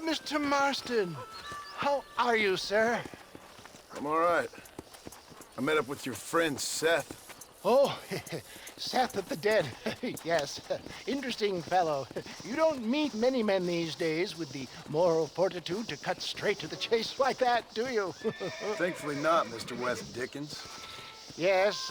Mr. Marston. How are you, sir? I'm all right. I met up with your friend, Seth. Oh, Seth of the Dead. Yes, interesting fellow. You don't meet many men these days with the moral fortitude to cut straight to the chase like that, do you? Thankfully not, Mr. West Dickens. Yes,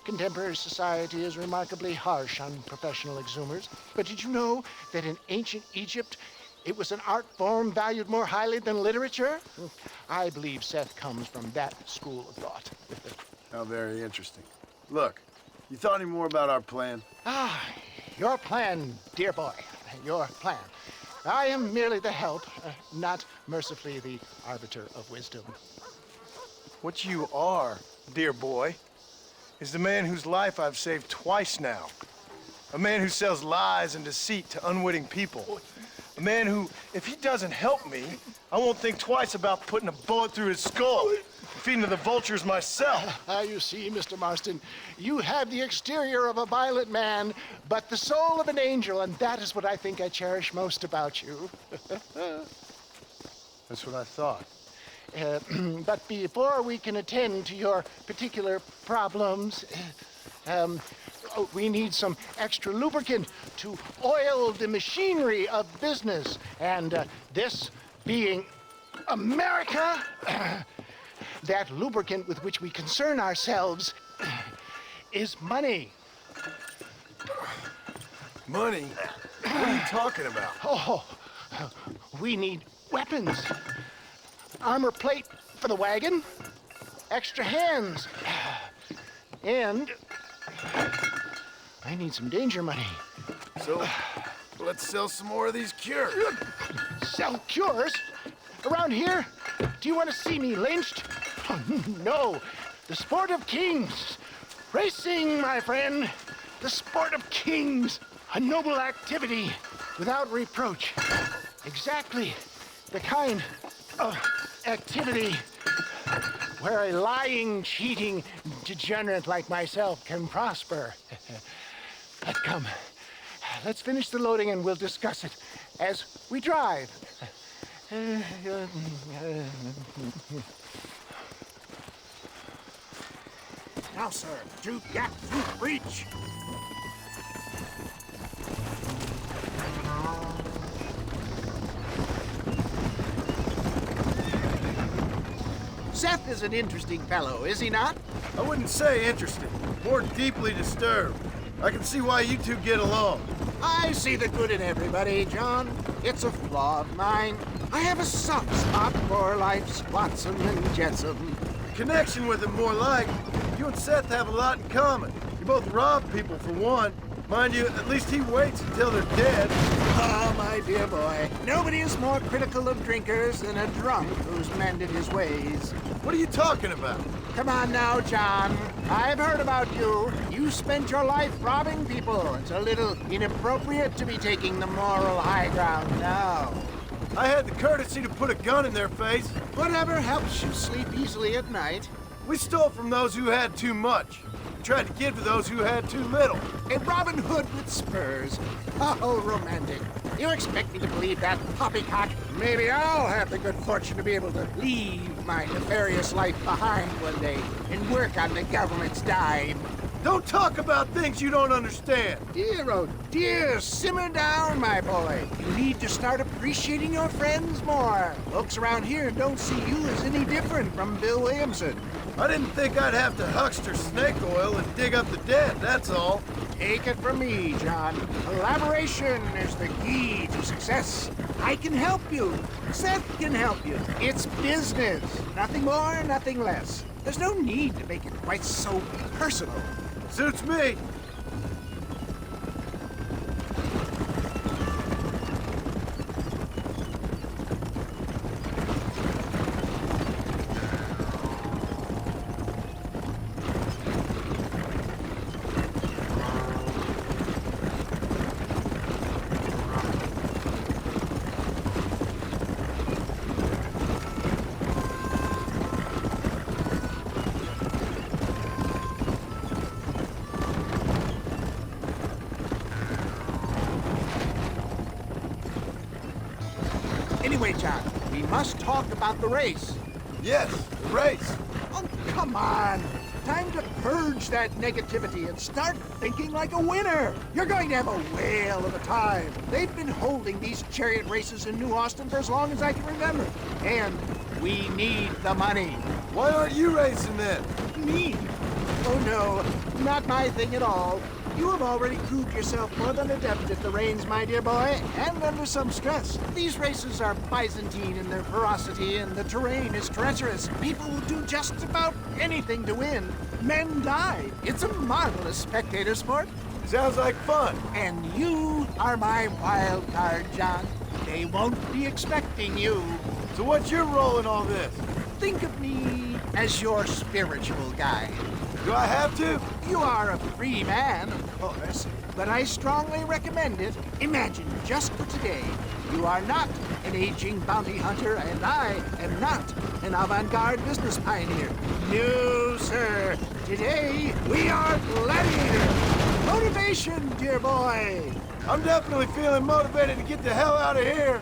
contemporary society is remarkably harsh on professional exhumers. But did you know that in ancient Egypt, it was an art form valued more highly than literature? I believe Seth comes from that school of thought. How very interesting. Look, you thought any more about our plan? Ah, your plan, dear boy, your plan. I am merely the help, not mercifully the arbiter of wisdom. What you are, dear boy, is the man whose life I've saved twice now. A man who sells lies and deceit to unwitting people. A man who, if he doesn't help me, I won't think twice about putting a bullet through his skull, feeding to the vultures myself. You see, Mr. Marston, you have the exterior of a violent man, but the soul of an angel, and that is what I think I cherish most about you. That's what I thought. But before we can attend to your particular problems, we need some extra lubricant to oil the machinery of business. And this being America, that lubricant with which we concern ourselves is money. Money? What are you talking about? Oh, we need weapons. Armor plate for the wagon, extra hands, and I need some danger money. So, let's sell some more of these cures. Sell cures? Around here? Do you want to see me lynched? Oh, no. The sport of kings. Racing, my friend. The sport of kings. A noble activity without reproach. Exactly the kind of activity where a lying, cheating degenerate like myself can prosper. But come, let's finish the loading and we'll discuss it as we drive. Now, sir, to get to reach. Seth is an interesting fellow, is he not? I wouldn't say interested, more deeply disturbed. I can see why you two get along. I see the good in everybody, John. It's a flaw of mine. I have a soft spot for life's flotsam and jetsam. Connection with him more like. You and Seth have a lot in common. You both rob people for one. Mind you, at least he waits until they're dead. Ah, my dear boy, nobody is more critical of drinkers than a drunk who's mended his ways. What are you talking about? Come on now, John. I've heard about you. You spent your life robbing people. It's a little inappropriate to be taking the moral high ground now. I had the courtesy to put a gun in their face. Whatever helps you sleep easily at night. We stole from those who had too much. We tried to give to those who had too little. A Robin Hood with spurs. Oh, romantic. You expect me to believe that poppycock? Maybe I'll have the good fortune to be able to leave my nefarious life behind one day and work on the government's dime. Don't talk about things you don't understand. Dear, oh dear, simmer down, my boy. You need to start appreciating your friends more. Folks around here don't see you as any different from Bill Williamson. I didn't think I'd have to huckster snake oil and dig up the dead, that's all. Take it from me, John. Collaboration is the key to success. I can help you. Seth can help you. It's business. Nothing more, nothing less. There's no need to make it quite so personal. Suits me. must talk about the race. Yes, the race. Oh, come on. Time to purge that negativity and start thinking like a winner. You're going to have a whale of a time. They've been holding these chariot races in New Austin for as long as I can remember. And we need the money. Why aren't you racing then? Me? Oh no, not my thing at all. You have already proved yourself more than adept at the reins, my dear boy, and under some stress. These races are Byzantine in their ferocity, and the terrain is treacherous. People will do just about anything to win. Men die. It's a marvelous spectator sport. Sounds like fun. And you are my wild card, John. They won't be expecting you. So what's your role in all this? Think of me as your spiritual guide. Do I have to? You are a free man, of course, but I strongly recommend it. Imagine, just for today, you are not an aging bounty hunter, and I am not an avant-garde business pioneer. No, sir. Today, we are gladiators. Motivation, dear boy. I'm definitely feeling motivated to get the hell out of here.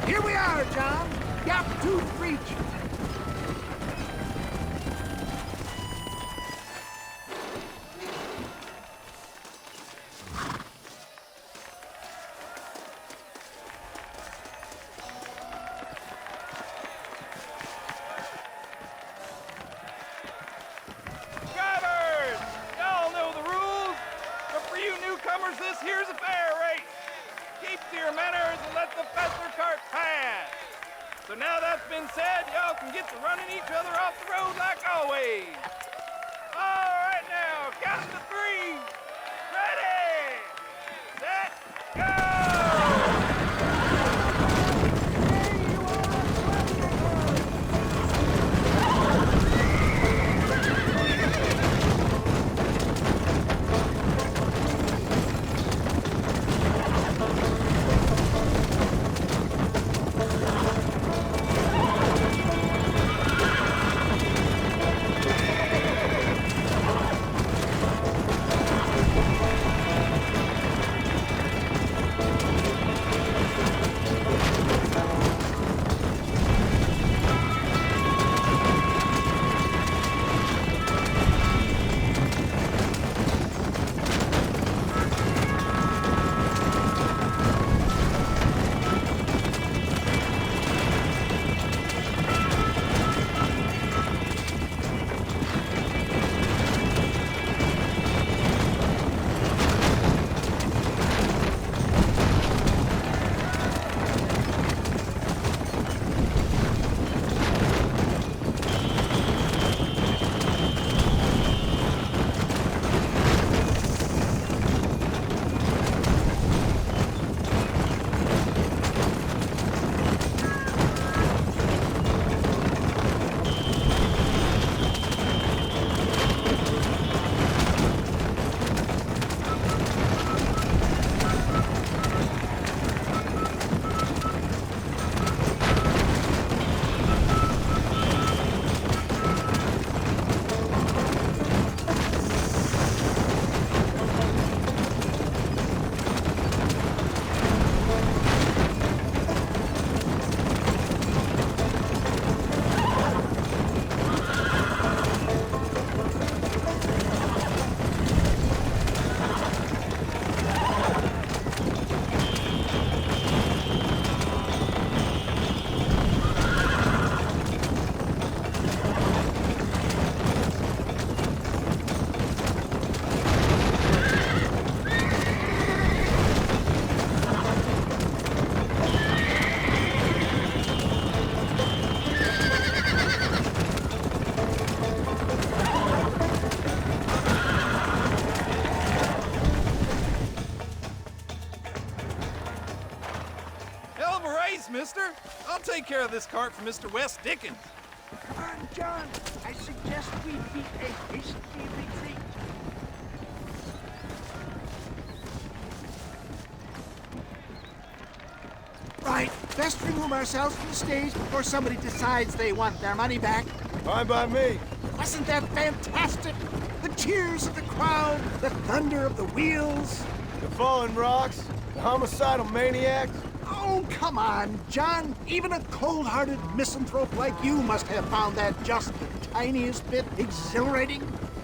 Here we are, John. Gap tooth reach. Drivers! Y'all know the rules, but for you newcomers, this here's a fair race. Keep to your manners and let the faster cart pass. So now that's been said, y'all can get to running each other off the road like always. All right now, count to three. Ready, set, go! mister. I'll take care of this cart for Mr. Wes Dickens. Come on, John. I suggest we beat a hasty retreat. Right. Best remove ourselves from the stage before somebody decides they want their money back. Fine by me. Wasn't that fantastic? The cheers of the crowd, the thunder of the wheels. The falling rocks, the homicidal maniacs. Oh, come on, John. Even a cold-hearted misanthrope like you must have found that just the tiniest bit exhilarating.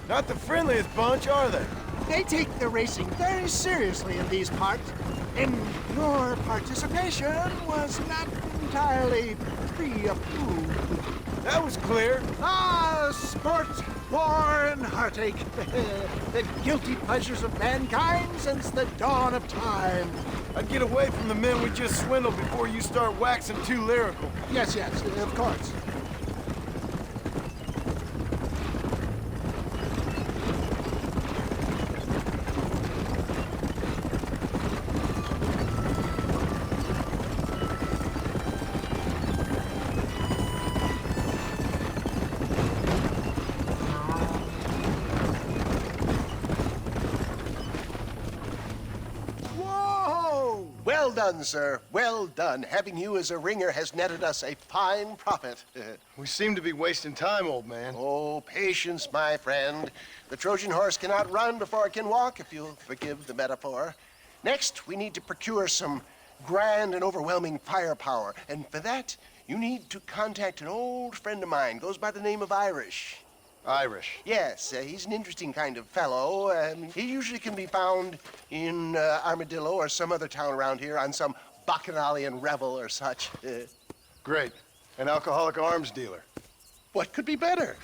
Not the friendliest bunch, are they? They take the racing very seriously in these parts, and your participation was not entirely pre-approved. That was clear. Ah, sport, war, and heartache. The guilty pleasures of mankind since the dawn of time. I'd get away from the men we just swindled before you start waxing too lyrical. Yes, of course. Well done, sir. Well done. Having you as a ringer has netted us a fine profit. We seem to be wasting time, old man. Oh, patience, my friend. The Trojan horse cannot run before it can walk, if you'll forgive the metaphor. Next, we need to procure some grand and overwhelming firepower. And for that, you need to contact an old friend of mine. Goes by the name of Irish. Irish. Yes, he's an interesting kind of fellow. He usually can be found in Armadillo or some other town around here on some bacchanalian revel or such. Great. An alcoholic arms dealer. What could be better?